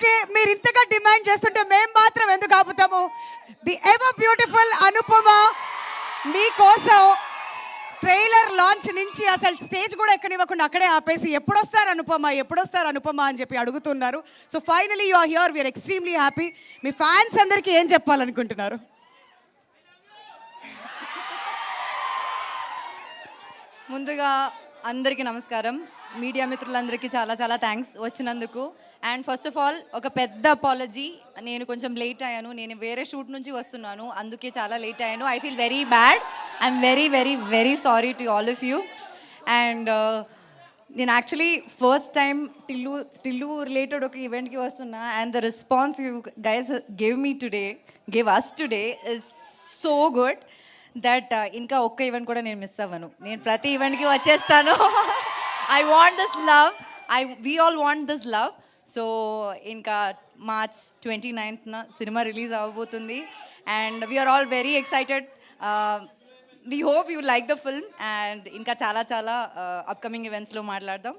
Okay, మీరు ఇంతగా demand చేస్తుంటే మేము మాత్రం ఎందుకు ఆపుతాము? ది ఎవర్ బ్యూటిఫుల్ అనుపమ మీకోసం ట్రైలర్ లాంచ్ నుంచి అసలు స్టేజ్ కూడా ఎక్కనివ్వకుండా అక్కడే ఆపేసి ఎప్పుడొస్తారు అనుపమ అని చెప్పి అడుగుతున్నారు. So finally you are here, we're extremely happy. మీ ఫ్యాన్స్ అందరికీ ఏం చెప్పాలనుకుంటున్నారు? ముందుగా అందరికీ నమస్కారం. మీడియా మిత్రులందరికీ చాలా చాలా థ్యాంక్స్ వచ్చినందుకు. అండ్ ఫస్ట్ ఆఫ్ ఆల్ ఒక పెద్ద అపాలజీ, నేను కొంచెం లేట్ అయ్యాను. నేను వేరే షూట్ నుంచి వస్తున్నాను, అందుకే చాలా లేట్ అయ్యాను. I feel very bad. I'm very very very sorry to all of you. And నేను actually first time Tillu related ఒక ఈవెంట్కి వస్తున్నా. And the response you guys gave us today is so good that ఇంకా ఒక్క event కూడా నేను miss అవ్వను. నేను ప్రతి ఈవెంట్కి వచ్చేస్తాను. I want this love, we all want this love. So ఇంకా మార్చ్ 29th సినిమా రిలీజ్ అవ్వబోతుంది. And we're all very excited. We hope you like the film. And ఇంకా చాలా చాలా అప్కమింగ్ ఈవెంట్స్లో మాట్లాడదాం.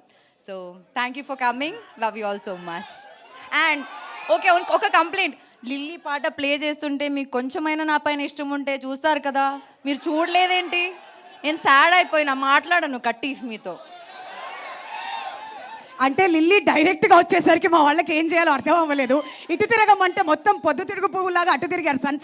So thank you for coming, love you all so much. And okay, ఒక complaint, లిల్లీ పాట ప్లే చేస్తుంటే మీకు కొంచెమైనా నా పైన ఇష్టం ఉంటే చూస్తారు కదా, మీరు చూడలేదేంటి? నేను సాడ్ అయిపోయినా, మాట్లాడను కట్టి మీతో. అంటే లిల్లీ డైరెక్ట్గా వచ్చేసరికి మా వాళ్ళకి ఏం చేయాలో అర్థం అవ్వలేదు. ఇటు తిరగమంటే మొత్తం పొద్దు తిరుగు పువ్వులాగా అటు తిరిగారు. సన్ఫ్లవర్